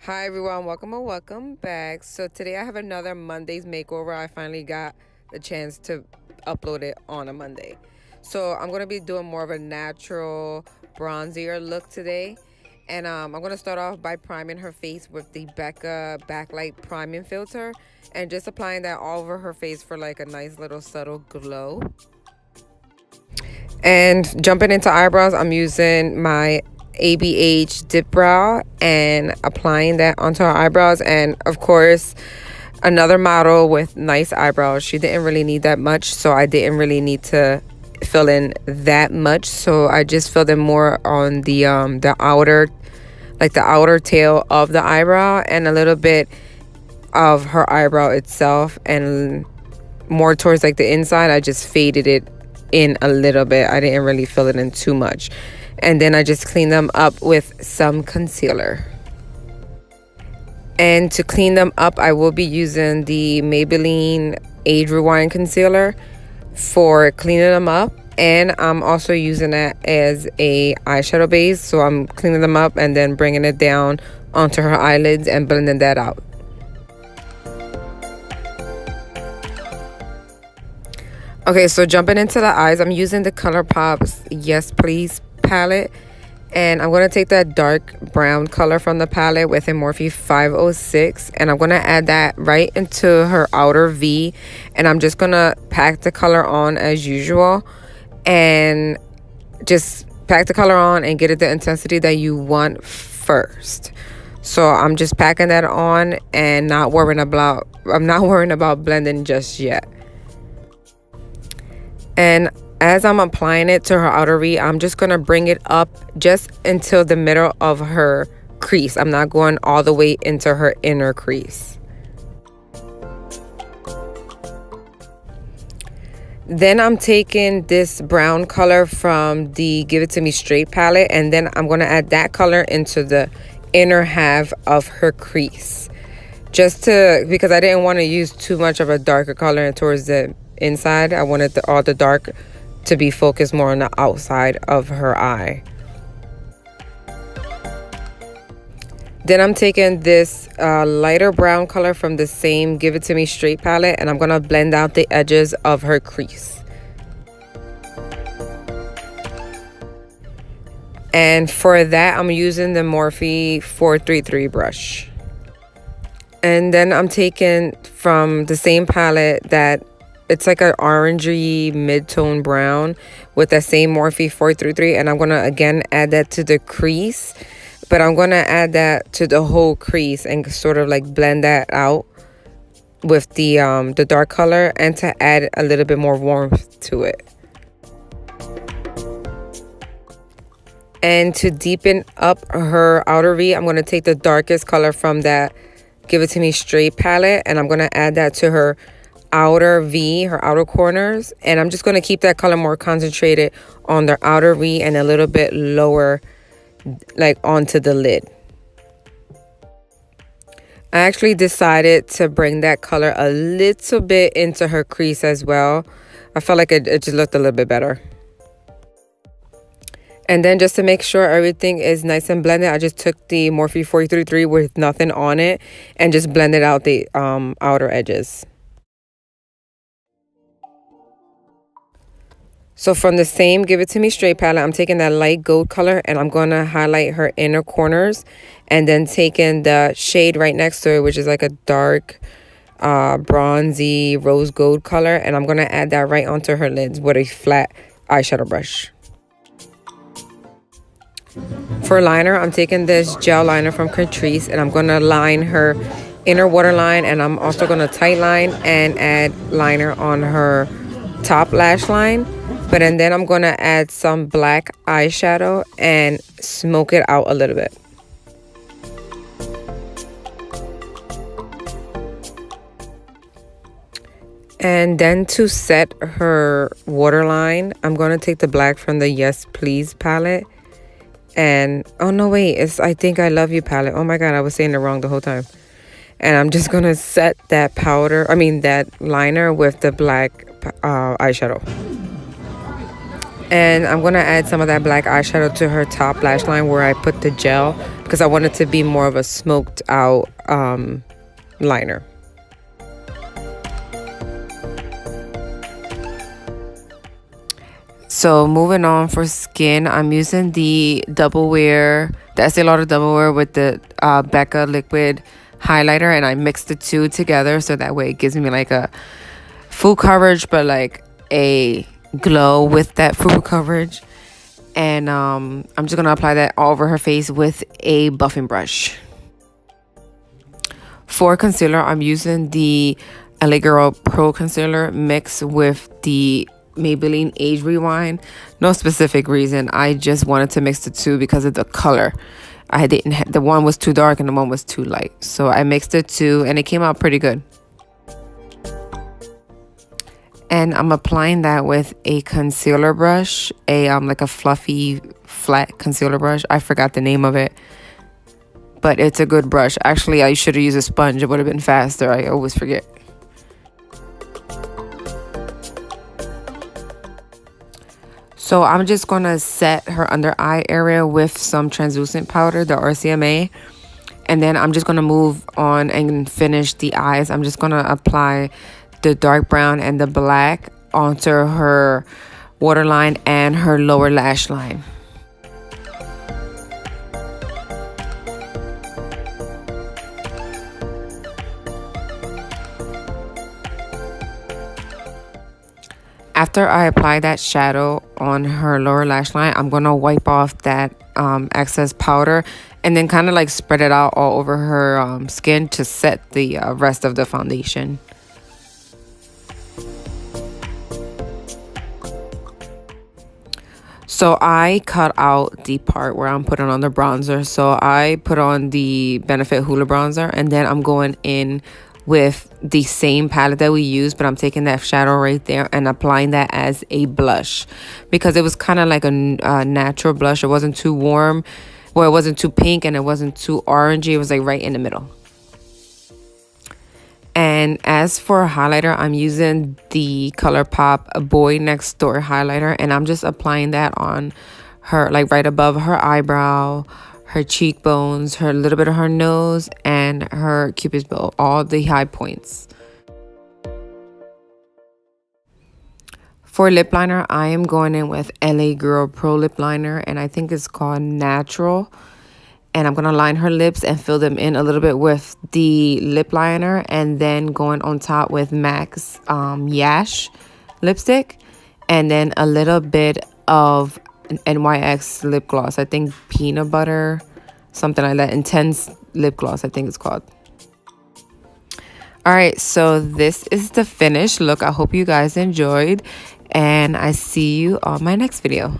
Hi everyone, welcome or welcome back. So today I have another Mondays makeover. I finally got the chance to upload it on a Monday. So I'm going to be doing more of a natural bronzier look today. And I'm going to start off by priming her face with the Becca Backlight Priming Filter. And just applying that all over her face for like a nice little subtle glow. And jumping into eyebrows, I'm using my ABH dip brow and applying that onto her eyebrows. And of course, another model with nice eyebrows, she didn't really need that much, so I didn't really need to fill in that much. So I just filled in more on the outer, like the outer tail of the eyebrow, and a little bit of her eyebrow itself, and more towards like the inside. I just faded it in a little bit. I didn't really fill it in too much. And then I just clean them up with some concealer. And to clean them up, I will be using the Maybelline Age Rewind concealer for cleaning them up. And I'm also using that as a eyeshadow base. So I'm cleaning them up and then bringing it down onto her eyelids and blending that out. Okay, so jumping into the eyes, I'm using the ColourPop's Yes Please palette. And I'm going to take that dark brown color from the palette with a Morphe 506. And I'm going to add that right into her outer V. And I'm just going to pack the color on as usual. And just pack the color on and get it the intensity that you want first. So I'm just packing that on and I'm not worrying about blending just yet. And as I'm applying it to her outer V, I'm just going to bring it up just until the middle of her crease. I'm not going all the way into her inner crease. Then I'm taking this brown color from the Give It To Me Straight palette, and then I'm going to add that color into the inner half of her crease. Because I didn't want to use too much of a darker color towards the inside. I wanted all the dark to be focused more on the outside of her eye. Then I'm taking this lighter brown color from the same Give It To Me Straight palette, and I'm going to blend out the edges of her crease. And for that, I'm using the Morphe 433 brush. And then I'm taking from the same palette that it's like an orangey mid-tone brown with that same Morphe 433, and I'm going to again add that to the crease, but I'm going to add that to the whole crease and sort of like blend that out with the dark color, and to add a little bit more warmth to it. And to deepen up her outer V, I'm going to take the darkest color from that Give It To Me Straight palette, and I'm going to add that to her outer V, her outer corners. And I'm just going to keep that color more concentrated on the outer V and a little bit lower, like onto the lid. I actually decided to bring that color a little bit into her crease as well. I felt like it just looked a little bit better. And then just to make sure everything is nice and blended, I just took the Morphe 433 with nothing on it and just blended out the outer edges. So from the same Give It To Me Straight palette, I'm taking that light gold color and I'm going to highlight her inner corners, and then taking the shade right next to it, which is like a dark bronzy rose gold color, and I'm going to add that right onto her lids with a flat eyeshadow brush. For liner, I'm taking this gel liner from Catrice, and I'm going to line her inner waterline, and I'm also going to tight line and add liner on her top lash line. And then I'm going to add some black eyeshadow and smoke it out a little bit. And then to set her waterline, I'm going to take the black from the Yes Please palette. And, oh no, wait, it's I Think I Love You palette. Oh my God, I was saying it wrong the whole time. And I'm just going to set that that liner with the black eyeshadow. And I'm going to add some of that black eyeshadow to her top lash line where I put the gel because I want it to be more of a smoked out liner. So moving on for skin, I'm using the Double Wear, the Estee Lauder Double Wear with the Becca liquid highlighter, and I mixed the two together so that way it gives me like a full coverage but like a glow with that full coverage. And I'm just gonna apply that all over her face with a buffing brush. For concealer, I'm using the LA Girl Pro Concealer mixed with the Maybelline Age Rewind. No specific reason, I just wanted to mix the two because of the color. I didn't the one was too dark and the one was too light, so I mixed the two and it came out pretty good. And I'm applying that with a concealer brush, like a fluffy flat concealer brush. I forgot the name of it, but it's a good brush. Actually, I should have used a sponge, it would have been faster. I always forget. So I'm just going to set her under eye area with some translucent powder, the RCMA. And then I'm just going to move on and finish the eyes. I'm just going to apply the dark brown and the black onto her waterline and her lower lash line. After I apply that shadow on her lower lash line, I'm going to wipe off that excess powder and then kind of like spread it out all over her skin to set the rest of the foundation. So I cut out the part where I'm putting on the bronzer. So I put on the Benefit Hoola bronzer, and then I'm going in with the same palette that we used, but I'm taking that shadow right there and applying that as a blush because it was kind of like a natural blush. It wasn't too warm, well, it wasn't too pink, and it wasn't too orangey. It was like right in the middle. And as for highlighter, I'm using the ColourPop Boy Next Door highlighter, and I'm just applying that on her, like right above her eyebrow, her cheekbones, her little bit of her nose, and her cupid's bow, all the high points. For lip liner, I am going in with LA Girl Pro Lip Liner, and I think it's called Natural. And I'm going to line her lips and fill them in a little bit with the lip liner, and then going on top with MAC's Yash lipstick, and then a little bit of NYX lip gloss. I think peanut butter, something like that. Intense lip gloss, I think it's called. All right, so this is the finished look. I hope you guys enjoyed, and I see you on my next video.